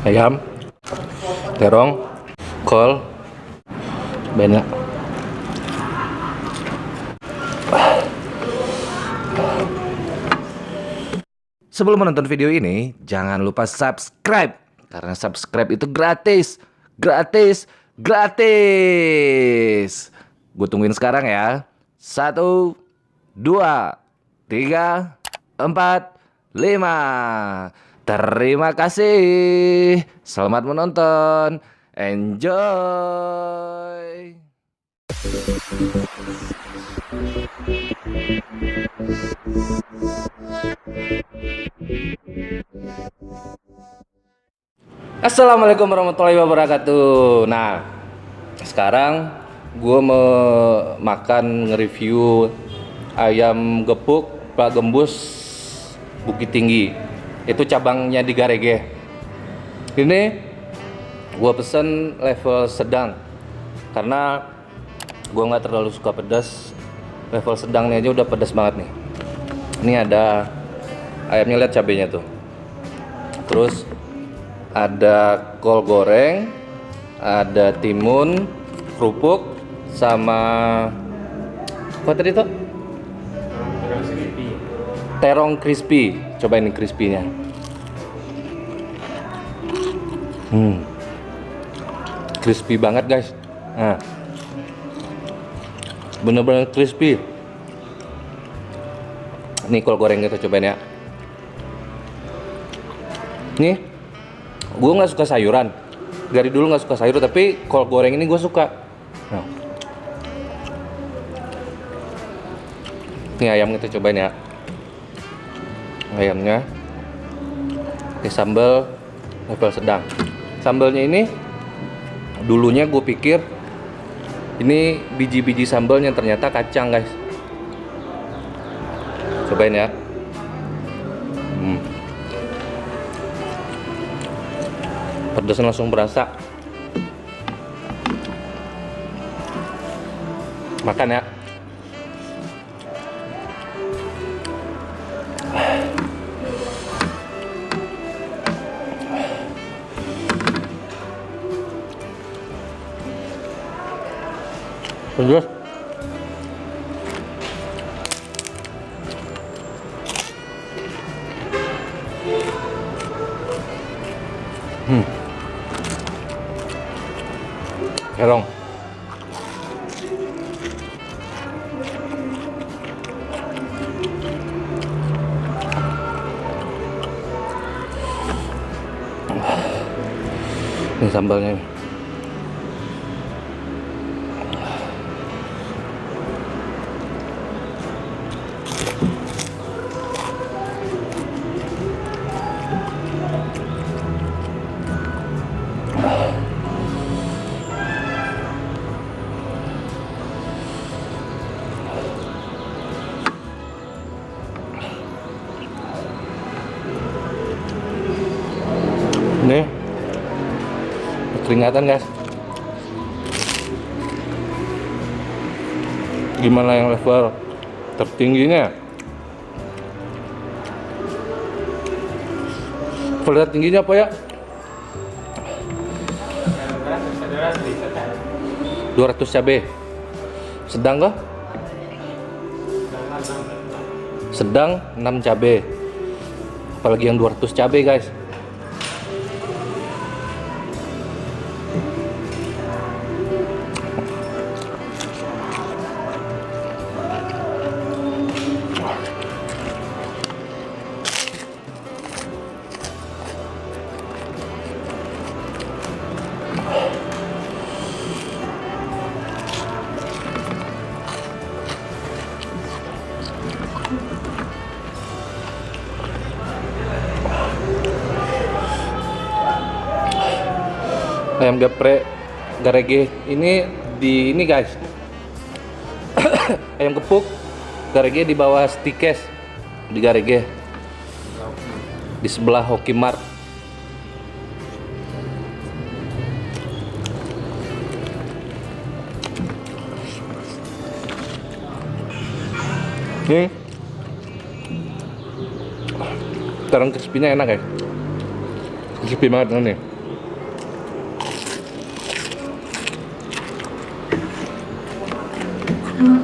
ayam, terong, kol, banyak. Sebelum menonton video ini, jangan lupa subscribe. Karena subscribe itu gratis. Gratis. Gratis. Gue tungguin sekarang ya. 1, 2, 3, 4, 5. Terima kasih. Selamat menonton. Enjoy. Assalamualaikum warahmatullahi wabarakatuh. Nah, sekarang gue mau makan nge-review ayam gepuk Pak Gembus Bukit Tinggi. Itu cabangnya di Garege. Ini gue pesen level sedang karena gue nggak terlalu suka pedas. Level sedangnya aja udah pedas banget nih. Ini ada ayamnya, lihat cabenya tuh. Terus ada kol goreng, ada timun, kerupuk, sama apa tadi tuh? Terong crispy. Coba ini crispy-nya. Crispy banget guys. Nah, bener-bener crispy. Ini kol goreng kita cobain ya. Nih, gue nggak suka sayuran. Dari dulu nggak suka sayur, tapi kol goreng ini gue suka. Nah, ini ayam kita cobain ya. Ayamnya, ini sambal level sedang. Sambalnya ini dulunya gue pikir ini biji-biji sambalnya, ternyata kacang guys. Cobain ya. Pedasnya langsung berasa. Makan ya. Pedas. Terong. Ini sambalnya. Nih, keringatan guys. Gimana yang level tertingginya? Level tertingginya apa ya? 200 cabai. Sedang kah? Sedang 6 cabai. Apalagi yang 200 cabai guys. Ayam geprek Garege ini guys. Ayam gepuk Garege di bawah Stikes di Garege, di sebelah Hoki Mart. Nih, terong crispy-nya enak guys. Crispy banget nih. Ini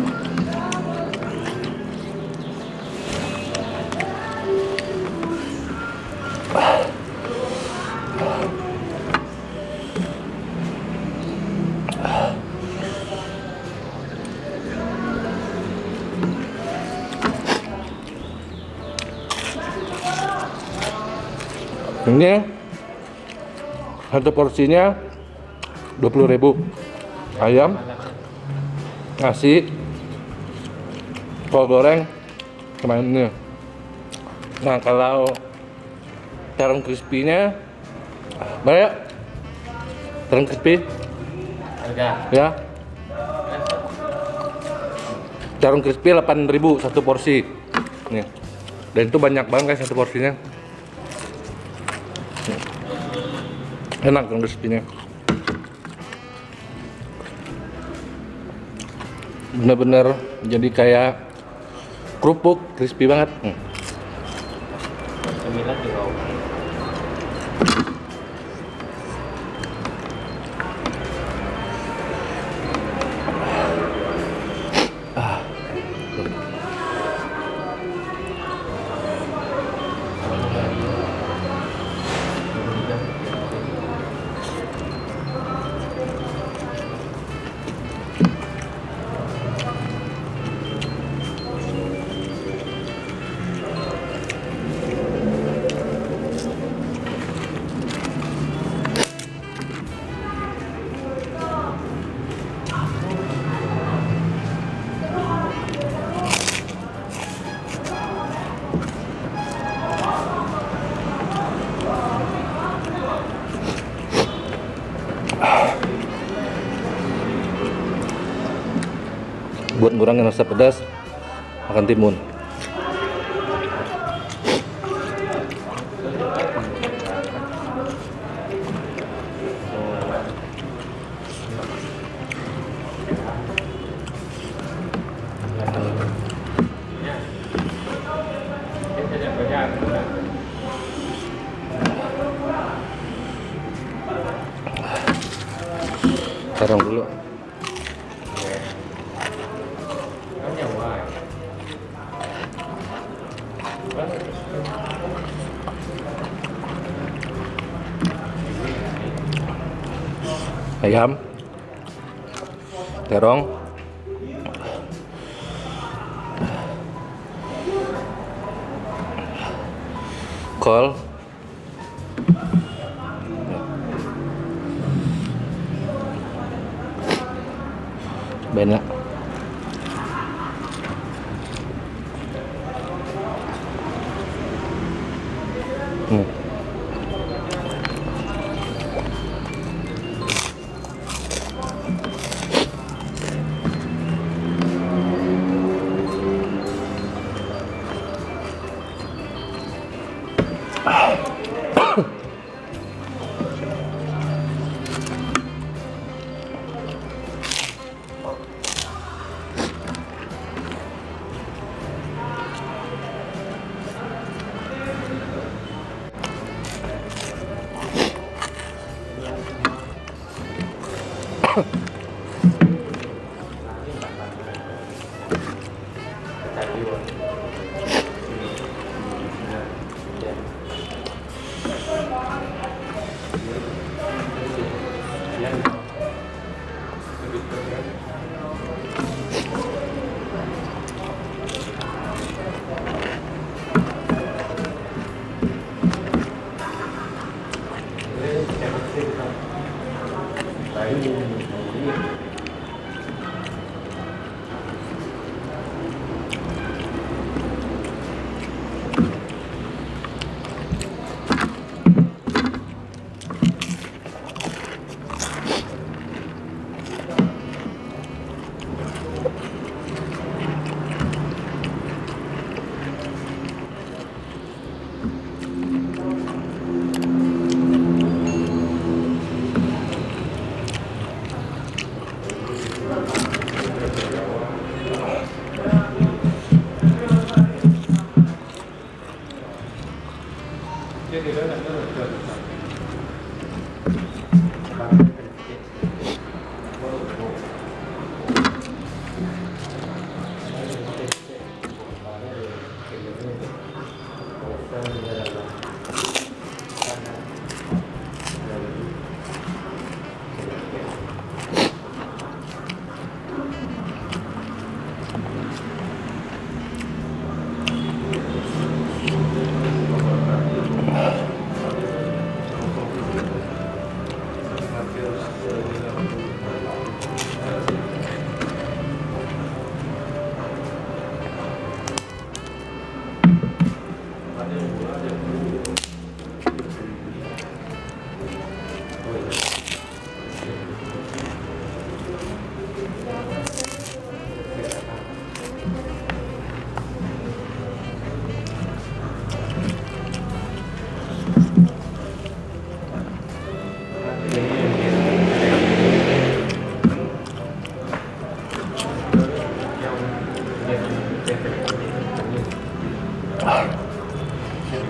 satu porsinya 20.000. Ayam, nasi, kol goreng, sama ini. Nah, kalau terong crispy-nya berapa ya? Terong crispy? Harga. Ya. Terong crispy 8.000 satu porsi. Nih. Dan itu banyak banget guys satu porsinya. Enak terong crispy-nya. Bener-bener jadi kayak kerupuk, crispy banget. Sembilan juga oke. Buat ngurangin rasa pedas, makan timun. Taruh dulu. Ayam, terong, kol, banyak.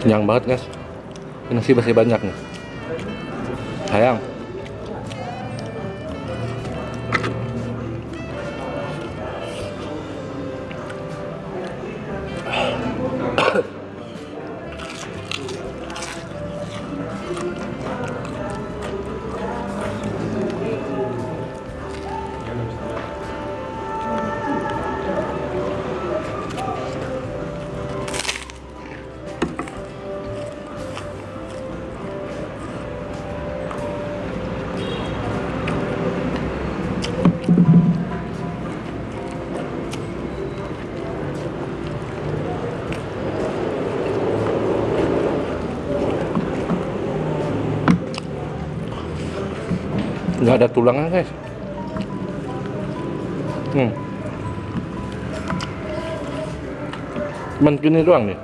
Kenyang banget guys. Ini nasi masih banyak nih. Sayang. Nggak ada tulangnya guys. Cuman gini doang nih.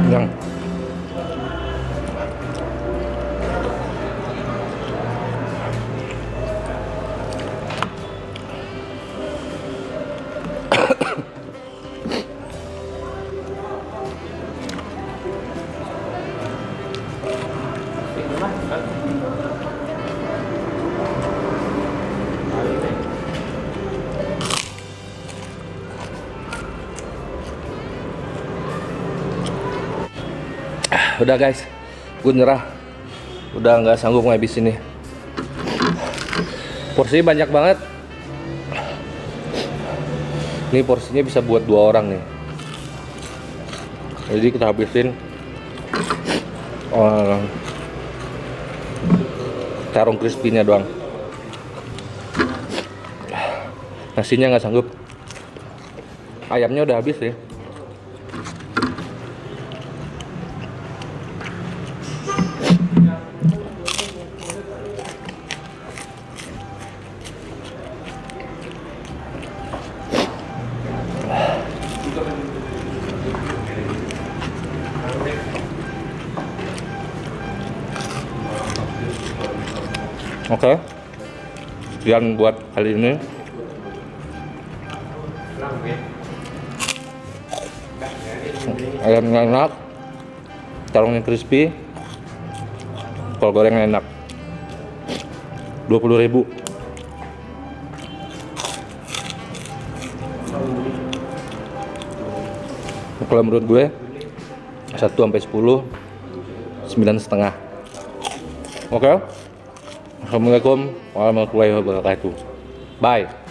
Yang udah guys, gue nyerah. Udah nggak sanggup ngabisin nih. Porsinya banyak banget. Ini porsinya bisa buat 2 orang nih. Jadi kita habisin tarung crispy-nya doang. Nasinya nggak sanggup. Ayamnya udah habis ya. Oke, sekian buat kali ini. Ayamnya enak, tarungnya crispy, kol goreng enak. 20.000. Kalau menurut gue 1 sampai 10, 9,5. Oke. Assalamualaikum warahmatullahi wabarakatuh. Bye.